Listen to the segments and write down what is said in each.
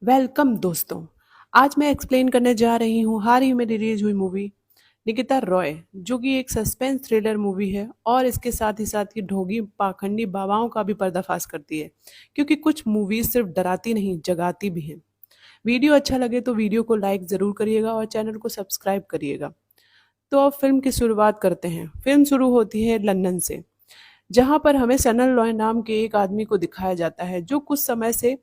Welcome दोस्तों। आज मैं एक्सप्लेन करने जा रही हूँ हाल ही में रिलीज हुई मूवी निकिता रॉय, जो कि एक सस्पेंस थ्रिलर मूवी है और इसके साथ ही साथ की ढोंगी पाखंडी बाबाओं का भी पर्दाफाश करती है, क्योंकि कुछ मूवीज सिर्फ डराती नहीं जगाती भी हैं। वीडियो अच्छा लगे तो वीडियो को लाइक ज़रूर करिएगा और चैनल को सब्सक्राइब करिएगा। तो अब फिल्म की शुरुआत करते हैं। फिल्म शुरू होती है लंदन से, जहां पर हमें सनल रॉय नाम के एक आदमी को दिखाया जाता है, जो कुछ समय से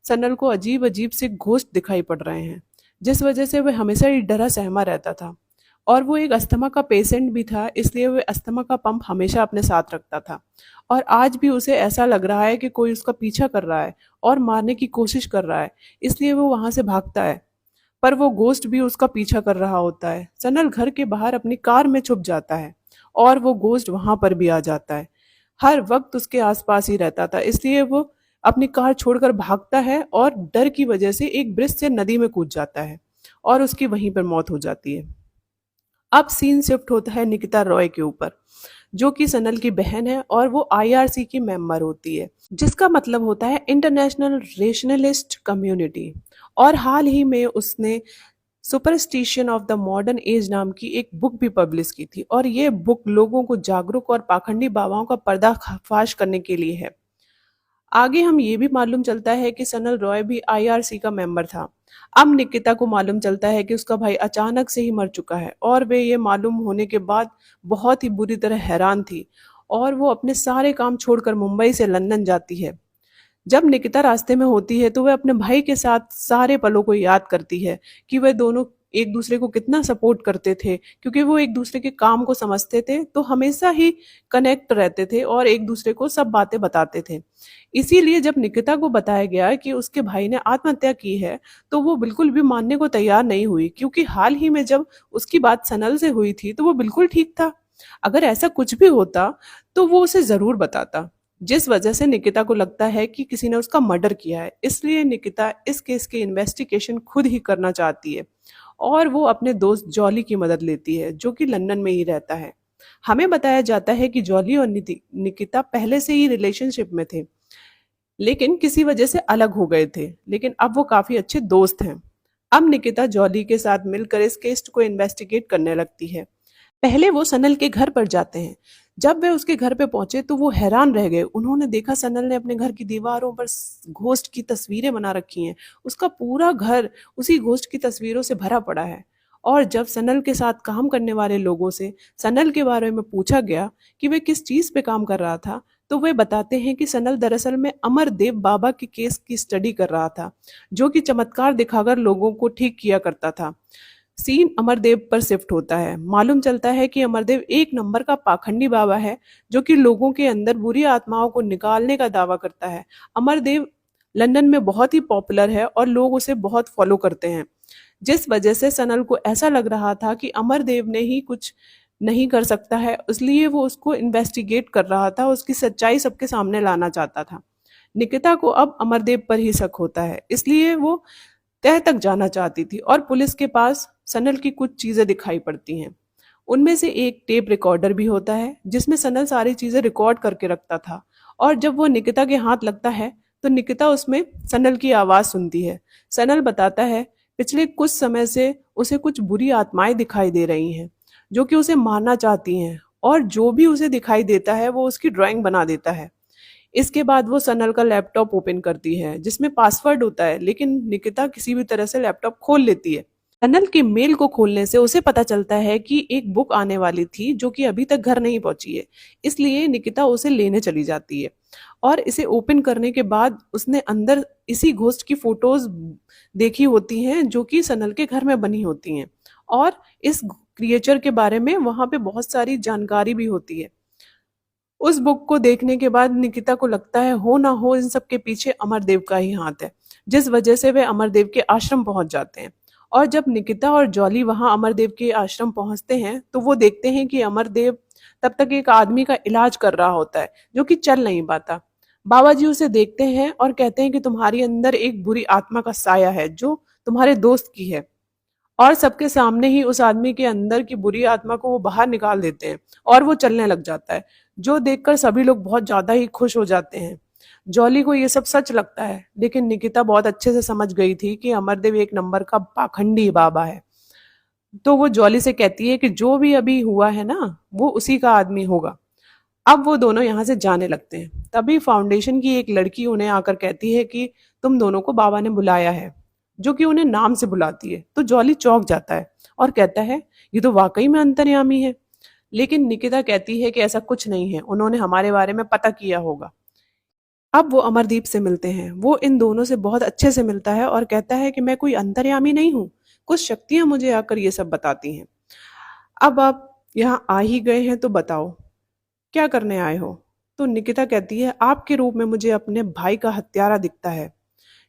सनल को अजीब अजीब से घोस्ट दिखाई पड़ रहे हैं, जिस वजह से वह हमेशा ही डरा सहमा रहता था। और वो एक अस्थमा का पेशेंट भी था, इसलिए वह अस्थमा का पंप हमेशा अपने साथ रखता था। और आज भी उसे ऐसा लग रहा है कि कोई उसका पीछा कर रहा है और मारने की कोशिश कर रहा है, इसलिए वो वहां से भागता है। पर वो गोश्त भी उसका पीछा कर रहा होता है। सनल घर के बाहर अपनी कार में छुप जाता है और वो गोश्त वहां पर भी आ जाता है। हर वक्त उसके आसपास ही रहता था, इसलिए वो अपनी कार छोड़कर भागता है और डर की वजह से एक ब्रिज से नदी में कूद जाता है और उसकी वहीं पर मौत हो जाती है। अब सीन शिफ्ट होता है निकिता रॉय के ऊपर, जो कि सनल की बहन है और वो आईआरसी की मेंबर होती है, जिसका मतलब होता है इंटरनेशनल रेशनलिस्ट कम्युनिटी। और हाल ही में उसने superstition of the modern age नाम की एक बुक भी पब्लिश की थी, और ये बुक लोगों को जागरूक और पाखंडी बाबाओं का पर्दाफाश करने के लिए है। आगे हम ये भी मालूम चलता है कि सनल रॉय भी आईआरसी का मेंबर था। अब निकिता को मालूम चलता है कि उसका भाई अचानक से ही मर चुका है, और वे ये मालूम होने के बाद बहुत ही बुरी तरह हैरान थी, और वो अपने सारे काम छोड़कर मुंबई से लंदन जाती है। जब निकिता रास्ते में होती है तो वह अपने भाई के साथ सारे पलों को याद करती है कि वह दोनों एक दूसरे को कितना सपोर्ट करते थे, क्योंकि वो एक दूसरे के काम को समझते थे, तो हमेशा ही कनेक्ट रहते थे और एक दूसरे को सब बातें बताते थे। इसीलिए जब निकिता को बताया गया कि उसके भाई ने आत्महत्या की है, तो वो बिल्कुल भी मानने को तैयार नहीं हुई, क्योंकि हाल ही में जब उसकी बात सनल से हुई थी तो वो बिल्कुल ठीक था। अगर ऐसा कुछ भी होता तो वो उसे जरूर बताता। जिस वजह से निकिता को लगता है कि किसी ने उसका मर्डर किया है, इसलिए निकिता इस केस की इन्वेस्टिगेशन खुद ही करना चाहती है और वो अपने दोस्त जॉली की मदद लेती है, जो कि लंदन में ही रहता है। हमें बताया जाता है कि जॉली और निकिता पहले से ही रिलेशनशिप में थे, लेकिन किसी वजह से अलग हो गए थे, लेकिन अब वो काफी अच्छे दोस्त हैं। अब निकिता जॉली के साथ मिलकर इस केस को इन्वेस्टिगेट करने लगती है। पहले वो सनल के घर पर जाते हैं। जब वे उसके घर पे पहुंचे तो वो हैरान रह गए। उन्होंने देखा सनल ने अपने घर की दीवारों पर घोस्ट की तस्वीरें बना रखी हैं। उसका पूरा घर उसी घोस्ट की तस्वीरों से भरा पड़ा है। और जब सनल के साथ काम करने वाले लोगों से सनल के बारे में पूछा गया कि वे किस चीज पे काम कर रहा था, तो वे बताते हैं कि सनल दरअसल में अमरदेव बाबा के केस की स्टडी कर रहा था, जो कि चमत्कार दिखाकर लोगों को ठीक किया करता था। सीन अमरदेव पर शिफ्ट होता है। मालूम चलता है कि अमरदेव एक नंबर का पाखंडी बाबा है, जो कि लोगों के अंदर बुरी आत्माओं को निकालने का दावा करता है। अमरदेव लंदन में बहुत ही पॉपुलर है और लोग उसे बहुत फॉलो करते हैं, जिस वजह से सनल को ऐसा लग रहा था कि अमरदेव ने ही कुछ नहीं कर सकता है, इसलिए वो उसको इन्वेस्टिगेट कर रहा था, उसकी सच्चाई सबके सामने लाना चाहता था। निकिता को अब अमरदेव पर ही शक होता है, इसलिए वो तह तक जाना चाहती थी और पुलिस के पास सनल की कुछ चीजें दिखाई पड़ती हैं। उनमें से एक टेप रिकॉर्डर भी होता है, जिसमें सनल सारी चीजें रिकॉर्ड करके रखता था। और जब वो निकिता के हाथ लगता है तो निकिता उसमें सनल की आवाज सुनती है। सनल बताता है पिछले कुछ समय से उसे कुछ बुरी आत्माएं दिखाई दे रही हैं, जो कि उसे मारना चाहती हैं, और जो भी उसे दिखाई देता है वो उसकी ड्राइंग बना देता है। इसके बाद वो सनल का लैपटॉप ओपन करती है, जिसमें पासवर्ड होता है, लेकिन निकिता किसी भी तरह से लैपटॉप खोल लेती है। सनल के मेल को खोलने से उसे पता चलता है कि एक बुक आने वाली थी, जो कि अभी तक घर नहीं पहुंची है, इसलिए निकिता उसे लेने चली जाती है। और इसे ओपन करने के बाद उसने अंदर इसी घोस्ट की फोटोज देखी होती हैं, जो कि सनल के घर में बनी होती हैं, और इस क्रिएचर के बारे में वहां पे बहुत सारी जानकारी भी होती है। उस बुक को देखने के बाद निकिता को लगता है हो ना हो इन सब के पीछे अमरदेव का ही हाथ है, जिस वजह से वे अमरदेव के आश्रम पहुंच जाते हैं। और जब निकिता और जॉली वहां अमरदेव के आश्रम पहुंचते हैं तो वो देखते हैं कि अमरदेव तब तक एक आदमी का इलाज कर रहा होता है, जो कि चल नहीं पाता। बाबा जी उसे देखते हैं और कहते हैं कि तुम्हारी अंदर एक बुरी आत्मा का साया है, जो तुम्हारे दोस्त की है। और सबके सामने ही उस आदमी के अंदर की बुरी आत्मा को वो बाहर निकाल देते हैं और वो चलने लग जाता है, जो देखकर सभी लोग बहुत ज्यादा ही खुश हो जाते हैं। जॉली को ये सब सच लगता है, लेकिन निकिता बहुत अच्छे से समझ गई थी कि अमरदेव एक नंबर का पाखंडी बाबा है। तो वो जॉली से कहती है कि जो भी अभी हुआ है ना, वो उसी का आदमी होगा। अब वो दोनों यहाँ से जाने लगते हैं। तभी फाउंडेशन की एक लड़की उन्हें आकर कहती है कि तुम दोनों को बाबा ने बुलाया है, जो कि उन्हें नाम से बुलाती है। तो जॉली चौंक जाता है और कहता है ये तो वाकई में अंतर्यामी है। लेकिन निकिता कहती है कि ऐसा कुछ नहीं है, उन्होंने हमारे बारे में पता किया होगा। अब वो अमरदीप से मिलते हैं। वो इन दोनों से बहुत अच्छे से मिलता है और कहता है कि मैं कोई अंतर्यामी नहीं हूँ, कुछ शक्तियां मुझे आकर ये सब बताती हैं। अब आप यहाँ आ ही गए हैं तो बताओ क्या करने आए हो। तो निकिता कहती है आपके रूप में मुझे अपने भाई का हत्यारा दिखता है,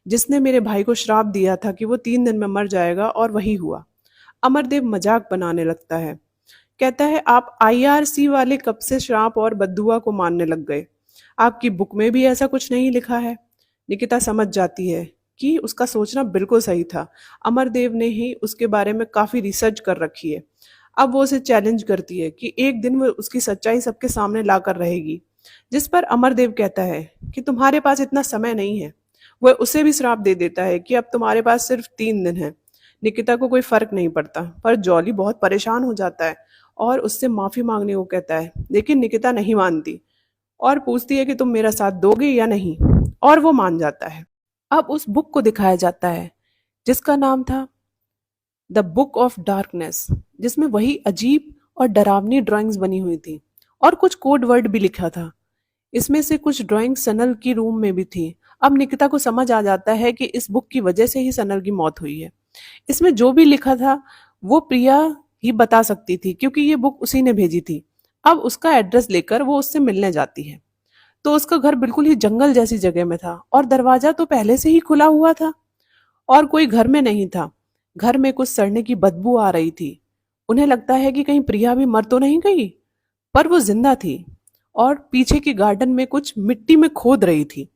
जिसने मेरे भाई को श्राप दिया था कि वो 3 दिन में मर जाएगा, और वही हुआ। अमरदेव मजाक बनाने लगता है, कहता है आप आईआरसी वाले कब से श्राप और बद्दुआ को मानने लग गए, आपकी बुक में भी ऐसा कुछ नहीं लिखा है। निकिता समझ जाती है कि उसका सोचना बिल्कुल सही था। अमरदेव ने ही उसके बारे में काफी रिसर्च कर रखी है। अब वो उसे चैलेंज करती है कि एक दिन वो उसकी सच्चाई सबके सामने लाकर रहेगी। जिस पर अमरदेव कहता है कि तुम्हारे पास इतना समय नहीं है। वह उसे भी श्राप दे देता है कि अब तुम्हारे पास सिर्फ 3 दिन है। निकिता को कोई फर्क नहीं पड़ता, पर जॉली बहुत परेशान हो जाता है और उससे माफी मांगने को कहता है, लेकिन निकिता नहीं मानती और पूछती है कि तुम मेरा साथ दोगे या नहीं, और वो मान जाता है। अब उस बुक को दिखाया जाता है जिसका नाम था द बुक ऑफ डार्कनेस, जिसमें वही अजीब और डरावनी ड्राइंग्स बनी हुई थी और कुछ कोड वर्ड भी लिखा था। इसमें से कुछ ड्राइंग सनल की रूम में भी थी। अब निकिता को समझ आ जाता है कि इस बुक की वजह से ही सनल की मौत हुई है। इसमें जो भी लिखा था वो प्रिया ही बता सकती थी, क्योंकि ये बुक उसी ने भेजी थी। अब उसका एड्रेस लेकर वो उससे मिलने जाती है, तो उसका घर बिल्कुल ही जंगल जैसी जगह में था और दरवाजा तो पहले से ही खुला हुआ था और कोई घर में नहीं था। घर में कुछ सड़ने की बदबू आ रही थी। उन्हें लगता है कि कहीं प्रिया भी मर तो नहीं गई, पर वो जिंदा थी और पीछे के गार्डन में कुछ मिट्टी में खोद रही थी।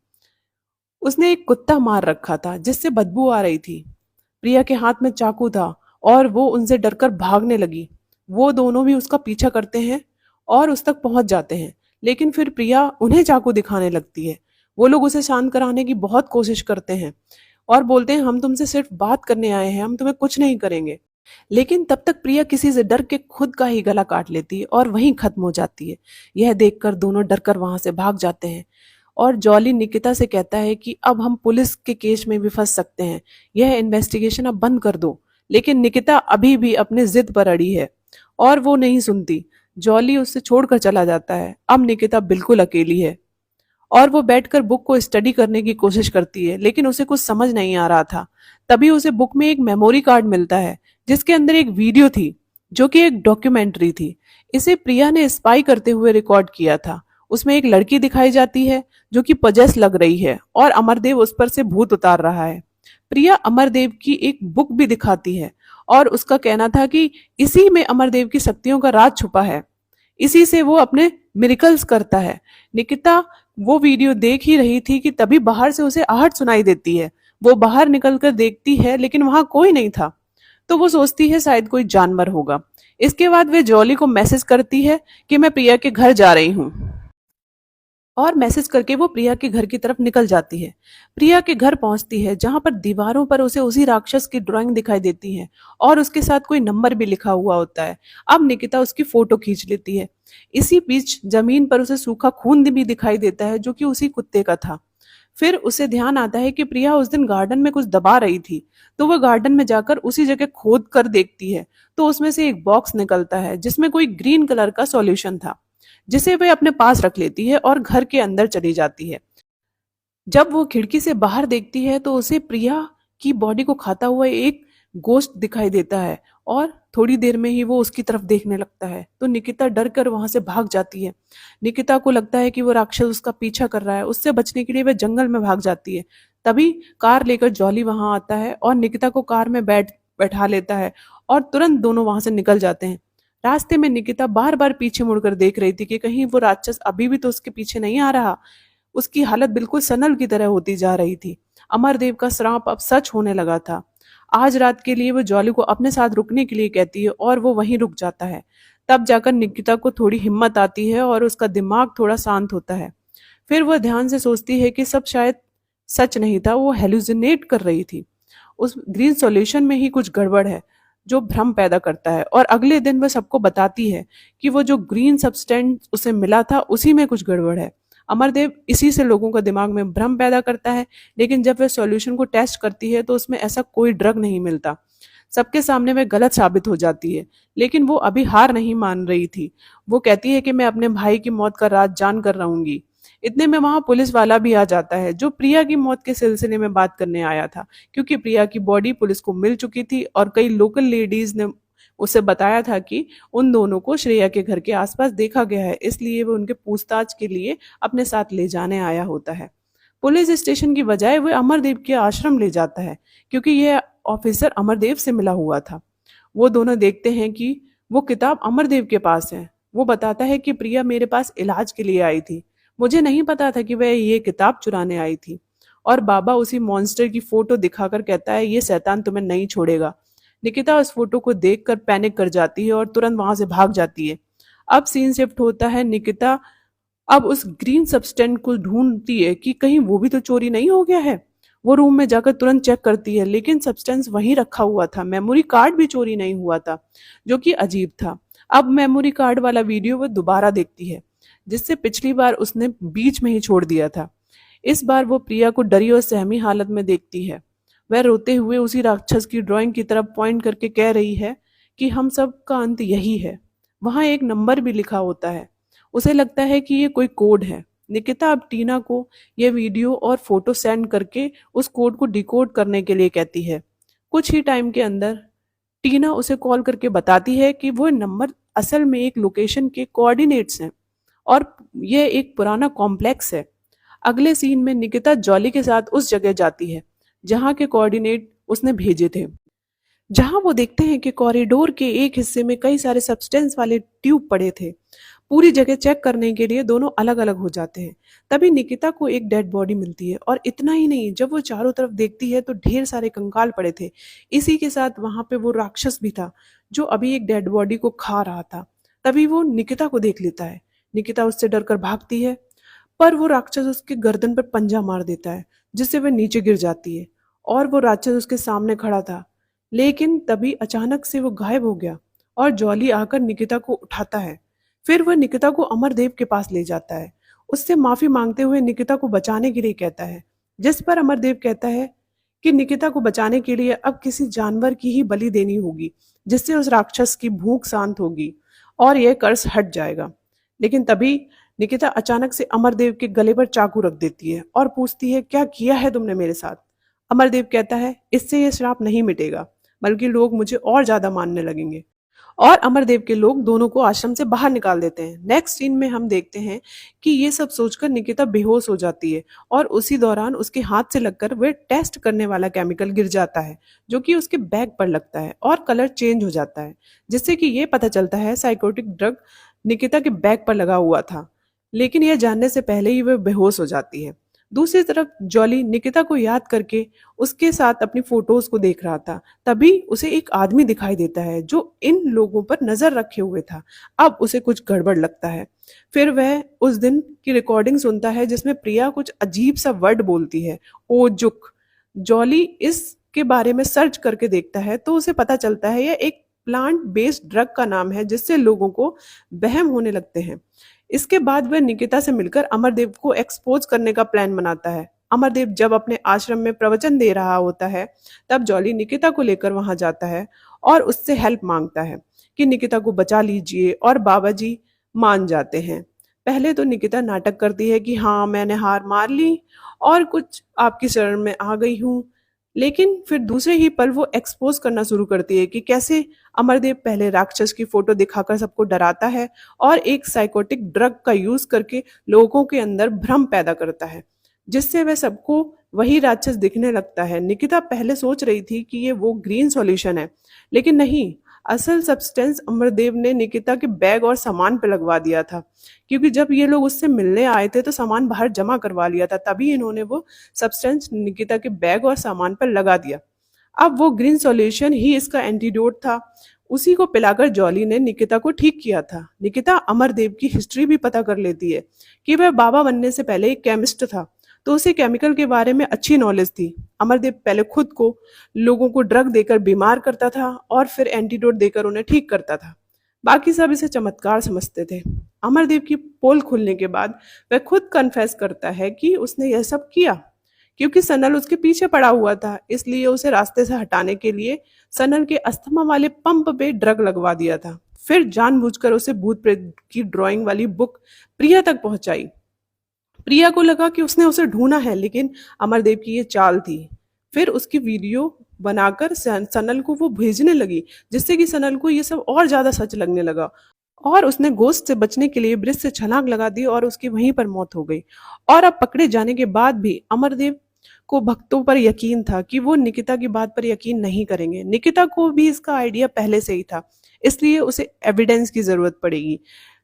उसने एक कुत्ता मार रखा था जिससे बदबू आ रही थी। प्रिया के हाथ में चाकू था और वो उनसे डरकर भागने लगी। वो दोनों भी उसका पीछा करते हैं और उस तक पहुंच जाते हैं, लेकिन फिर प्रिया उन्हें चाकू दिखाने लगती है। वो लोग उसे शांत कराने की बहुत कोशिश करते हैं और बोलते हैं हम तुमसे सिर्फ बात करने आए हैं, हम तुम्हें कुछ नहीं करेंगे। लेकिन तब तक प्रिया किसी से डर के खुद का ही गला काट लेती है और वहीं खत्म हो जाती है। यह देखकर दोनों डरकर वहां से भाग जाते हैं और जॉली निकिता से कहता है कि अब हम पुलिस के केस में भी फंस सकते हैं, यह इन्वेस्टिगेशन अब बंद कर दो। लेकिन निकिता अभी भी अपने जिद पर अड़ी है और वो नहीं सुनती। जॉली उससे छोड़कर चला जाता है। अब निकिता बिल्कुल अकेली है और वो बैठकर बुक को स्टडी करने की कोशिश करती है, लेकिन उसे कुछ समझ नहीं आ रहा था। तभी उसे बुक में एक मेमोरी कार्ड मिलता है जिसके अंदर एक वीडियो थी जो कि एक डॉक्यूमेंट्री थी। इसे प्रिया ने स्पाई करते हुए रिकॉर्ड किया था। उसमें एक लड़की दिखाई जाती है जो कि पजेस लग रही है और अमरदेव उस पर से भूत उतार रहा है। प्रिया अमरदेव की एक बुक भी दिखाती है और उसका कहना था कि इसी में अमरदेव की शक्तियों का राज छुपा है, इसी से वो अपने मिरेकल्स करता है। निकिता वो वीडियो देख ही रही थी कि तभी बाहर से उसे आहट सुनाई देती है। वो बाहर निकलकर देखती है लेकिन वहां कोई नहीं था, तो वो सोचती है शायद कोई जानवर होगा। इसके बाद वे जॉली को मैसेज करती है कि मैं प्रिया के घर जा रही हूँ, और मैसेज करके वो प्रिया के घर की तरफ निकल जाती है। प्रिया के घर पहुंचती है जहां पर दीवारों पर उसे उसी राक्षस की ड्राइंग दिखाई देती है और उसके साथ कोई नंबर भी लिखा हुआ होता है। अब निकिता उसकी फोटो खींच लेती है। इसी बीच जमीन पर उसे सूखा खून भी दिखाई देता है जो कि उसी कुत्ते का था। फिर उसे ध्यान आता है कि प्रिया उस दिन गार्डन में कुछ दबा रही थी, तो वह गार्डन में जाकर उसी जगह खोद कर देखती है। तो उसमें से एक बॉक्स निकलता है जिसमें कोई ग्रीन कलर का सॉल्यूशन था, जिसे वह अपने पास रख लेती है और घर के अंदर चली जाती है। जब वो खिड़की से बाहर देखती है तो उसे प्रिया की बॉडी को खाता हुआ एक गोश्त दिखाई देता है और थोड़ी देर में ही वो उसकी तरफ देखने लगता है। तो निकिता डर कर वहां से भाग जाती है। निकिता को लगता है कि वो राक्षस उसका पीछा कर रहा है। उससे बचने के लिए वह जंगल में भाग जाती है। तभी कार लेकर जॉली वहां आता है और निकिता को कार में बैठा लेता है और तुरंत दोनों वहां से निकल जाते हैं। रास्ते में निकिता बार बार पीछे मुड़कर देख रही थी कि कहीं वो राक्षस अभी भी तो उसके पीछे नहीं आ रहा। उसकी हालत बिल्कुल सनल की तरह होती जा रही थी। अमरदेव का श्राप अब सच होने लगा था। आज रात के लिए वो जॉली को अपने साथ रुकने के लिए कहती है और वो वहीं रुक जाता है। तब जाकर निकिता को थोड़ी हिम्मत आती है और उसका दिमाग थोड़ा शांत होता है। फिर वह ध्यान से सोचती है कि सब शायद सच नहीं था, वो हेलुसिनेट कर रही थी। उस ग्रीन सॉल्यूशन में ही कुछ गड़बड़ है जो भ्रम पैदा करता है, और अगले दिन वह सबको बताती है कि वो जो ग्रीन सब्सटेंस उसे मिला था उसी में कुछ गड़बड़ है। अमरदेव इसी से लोगों का दिमाग में भ्रम पैदा करता है, लेकिन जब वह सॉल्यूशन को टेस्ट करती है तो उसमें ऐसा कोई ड्रग नहीं मिलता। सबके सामने वह गलत साबित हो जाती है, लेकिन वो अभी हार नहीं मान रही थी। वो कहती है कि मैं अपने भाई की मौत का राज जान कर रहूंगी। इतने में वहां पुलिस वाला भी आ जाता है, जो प्रिया की मौत के सिलसिले में बात करने आया था, क्योंकि प्रिया की बॉडी पुलिस को मिल चुकी थी और कई लोकल लेडीज ने उसे बताया था कि उन दोनों को श्रेया के घर के आसपास देखा गया है, इसलिए वो उनके पूछताछ के लिए अपने साथ ले जाने आया होता है। पुलिस स्टेशन की बजाय वह अमरदेव के आश्रम ले जाता है, क्योंकि यह ऑफिसर अमरदेव से मिला हुआ था। वो दोनों देखते हैं कि वो किताब अमरदेव के पास है। वो बताता है कि प्रिया मेरे पास इलाज के लिए आई थी, मुझे नहीं पता था कि वह ये किताब चुराने आई थी। और बाबा उसी मॉन्स्टर की फोटो दिखाकर कहता है, ये शैतान तुम्हें नहीं छोड़ेगा। निकिता उस फोटो को देखकर पैनिक कर जाती है और तुरंत वहां से भाग जाती है। अब सीन शिफ्ट होता है। निकिता अब उस ग्रीन सब्सटेंस को ढूंढती है कि कहीं वो भी तो चोरी नहीं हो गया है। वो रूम में जाकर तुरंत चेक करती है, लेकिन सब्सटेंस वहीं रखा हुआ था। मेमोरी कार्ड भी चोरी नहीं हुआ था, जो कि अजीब था। अब मेमोरी कार्ड वाला वीडियो वो दोबारा देखती है, जिससे पिछली बार उसने बीच में ही छोड़ दिया था। इस बार वो प्रिया को डरी और सहमी हालत में देखती है। वह रोते हुए उसी राक्षस की ड्राइंग की तरफ पॉइंट करके कह रही है कि हम सब का अंत यही है। वहां एक नंबर भी लिखा होता है। उसे लगता है कि ये कोई कोड है। निकिता अब टीना को यह वीडियो और फोटो सेंड करके उस कोड को डिकोड करने के लिए कहती है। कुछ ही टाइम के अंदर टीना उसे कॉल करके बताती है कि वो नंबर असल में एक लोकेशन के कोऑर्डिनेट्स हैं और यह एक पुराना कॉम्प्लेक्स है। अगले सीन में निकिता जॉली के साथ उस जगह जाती है जहां के कोऑर्डिनेट उसने भेजे थे। जहां वो देखते हैं कि कॉरिडोर के एक हिस्से में कई सारे सब्सटेंस वाले ट्यूब पड़े थे। पूरी जगह चेक करने के लिए दोनों अलग अलग हो जाते हैं। तभी निकिता को एक डेड बॉडी मिलती है, और इतना ही नहीं, जब वो चारों तरफ देखती है तो ढेर सारे कंकाल पड़े थे। इसी के साथ वहां पे वो राक्षस भी था जो अभी एक डेड बॉडी को खा रहा था। तभी वो निकिता को देख लेता है। निकिता उससे डरकर भागती है, पर वो राक्षस उसके गर्दन पर पंजा मार देता है, जिससे वह नीचे गिर जाती है। और वो राक्षस उसके सामने खड़ा था, लेकिन तभी अचानक से वो गायब हो गया और जॉली आकर निकिता को उठाता है। फिर वह निकिता को अमरदेव के पास ले जाता है, उससे माफी मांगते हुए निकिता को बचाने के लिए कहता है। जिस पर अमरदेव कहता है कि निकिता को बचाने के लिए अब किसी जानवर की ही बलि देनी होगी, जिससे उस राक्षस की भूख शांत होगी और यह कर्ज हट जाएगा। लेकिन तभी निकिता अचानक से अमरदेव के गले पर चाकू रख देती है और पूछती है, क्या किया है तुमने मेरे साथ? अमरदेव कहता है, इससे यह श्राप नहीं मिटेगा, बल्कि लोग मुझे और ज्यादा मानने लगेंगे। और अमरदेव के लोग दोनों को आश्रम से बाहर निकाल देते हैं। नेक्स्ट सीन में हम देखते हैं कि ये सब सोचकर निकिता बेहोश हो जाती है, और उसी दौरान उसके हाथ से लगकर वह टेस्ट करने वाला केमिकल गिर जाता है, जो कि उसके बैग पर लगता है और कलर चेंज हो जाता है, जिससे कि ये पता चलता है साइकोटिक ड्रग निकिता के बैग पर लगा हुआ था। लेकिन यह जानने से पहले ही वह बेहोश हो जाती है। दूसरी तरफ जॉली निकिता को याद करके उसके साथ अपनी फोटोज को देख रहा था। तभी उसे एक आदमी दिखाई देता है जो इन लोगों पर नजर रखे हुए था। अब उसे कुछ गड़बड़ लगता है। फिर वह उस दिन की रिकॉर्डिंग सुनता है जिसमें प्रिया कुछ अजीब सा वर्ड बोलती है, ओजुक। जॉली इसके बारे में सर्च करके देखता है तो उसे पता चलता है यह एक प्लांट बेस्ड ड्रग का नाम है, जिससे लोगों को वहम होने लगते हैं। इसके बाद वह निकिता से मिलकर अमरदेव को एक्सपोज करने का प्लान बनाता है। अमरदेव जब अपने आश्रम में प्रवचन दे रहा होता है, तब जॉली निकिता को लेकर वहां जाता है और उससे हेल्प मांगता है कि निकिता को बचा लीजिए, और बाबा जी मान जाते हैं। पहले तो निकिता नाटक करती है कि हाँ, मैंने हार मान ली और कुछ आपकी शरण में आ गई हूँ, लेकिन फिर दूसरे ही पल वो एक्सपोज करना शुरू करती है कि कैसे अमरदेव पहले राक्षस की फोटो दिखाकर सबको डराता है और एक साइकोटिक ड्रग का यूज करके लोगों के अंदर भ्रम पैदा करता है, जिससे वह सबको वही राक्षस दिखने लगता है। निकिता पहले सोच रही थी कि ये वो ग्रीन सॉल्यूशन है, लेकिन नहीं, असल सब्सटेंस अमरदेव ने निकिता के बैग और सामान पे लगवा दिया था, क्योंकि जब ये लोग उससे मिलने आए थे तो सामान बाहर जमा करवा लिया था, तभी इन्होंने वो सब्सटेंस निकिता के बैग और सामान पर लगा दिया। अब वो ग्रीन सॉल्यूशन ही इसका एंटीडोट था। उसी को पिलाकर जॉली ने निकिता को ठीक किया था। निकिता अमरदेव की हिस्ट्री भी पता कर लेती है कि वह बाबा बनने से पहले एक केमिस्ट था, तो उसे केमिकल के बारे में अच्छी नॉलेज थी। अमरदेव पहले खुद को लोगों को ड्रग देकर बीमार करता था और फिर एंटीडोट देकर उन्हें ठीक करता था। बाकी सब इसे चमत्कार समझते थे। अमरदेव की पोल खुलने के बाद वह खुद कन्फेस करता है कि उसने यह सब किया क्योंकि सनल उसके पीछे पड़ा हुआ था, इसलिए उसे रास्ते से हटाने के लिए सनल के अस्थमा वाले पंप पे ड्रग लगवा दिया था। फिर जानबूझकर उसे भूत प्रेत की ड्राइंग वाली बुक प्रिया तक पहुंचाई। प्रिया को लगा कि उसने उसे ढूंढा है, लेकिन अमरदेव की ये चाल थी। फिर उसकी वीडियो बनाकर सनल को वो भेजने लगी, जिससे कि सनल को ये सब और ज्यादा सच लगने लगा और उसने गोश्त से बचने के लिए ब्रिज से छलांग लगा दी और उसकी वहीं पर मौत हो गई। और अब पकड़े जाने के बाद भी अमरदेव को भक्तों पर यकीन था कि वो निकिता की बात पर यकीन नहीं करेंगे। निकिता को भी इसका आइडिया पहले से ही था, इसलिए उसे एविडेंस की जरूरत पड़ेगी,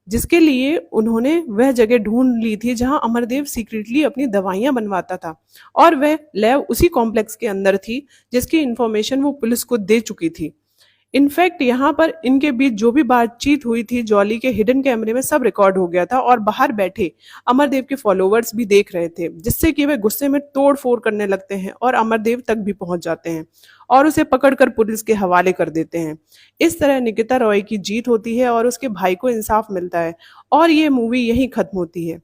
जिसके लिए उन्होंने वह जगह ढूंढ ली थी जहां अमरदेव सीक्रेटली अपनी दवाइयां बनवाता था और वह लैब उसी कॉम्प्लेक्स के अंदर थी जिसकी इंफॉर्मेशन वो पुलिस को दे चुकी थी। इनफैक्ट यहाँ पर इनके बीच जो भी बातचीत हुई थी जॉली के हिडन कैमरे में सब रिकॉर्ड हो गया था और बाहर बैठे अमरदेव के फॉलोवर्स भी देख रहे थे, जिससे कि वे गुस्से में तोड़ फोड़ करने लगते हैं और अमरदेव तक भी पहुंच जाते हैं और उसे पकड़कर पुलिस के हवाले कर देते हैं। इस तरह निकिता रॉय की जीत होती है और उसके भाई को इंसाफ मिलता है और ये मूवी यहीं खत्म होती है।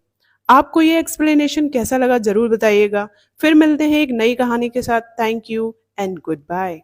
आपको ये एक्सप्लेनेशन कैसा लगा जरूर बताइएगा। फिर मिलते हैं एक नई कहानी के साथ। Thank you and good bye.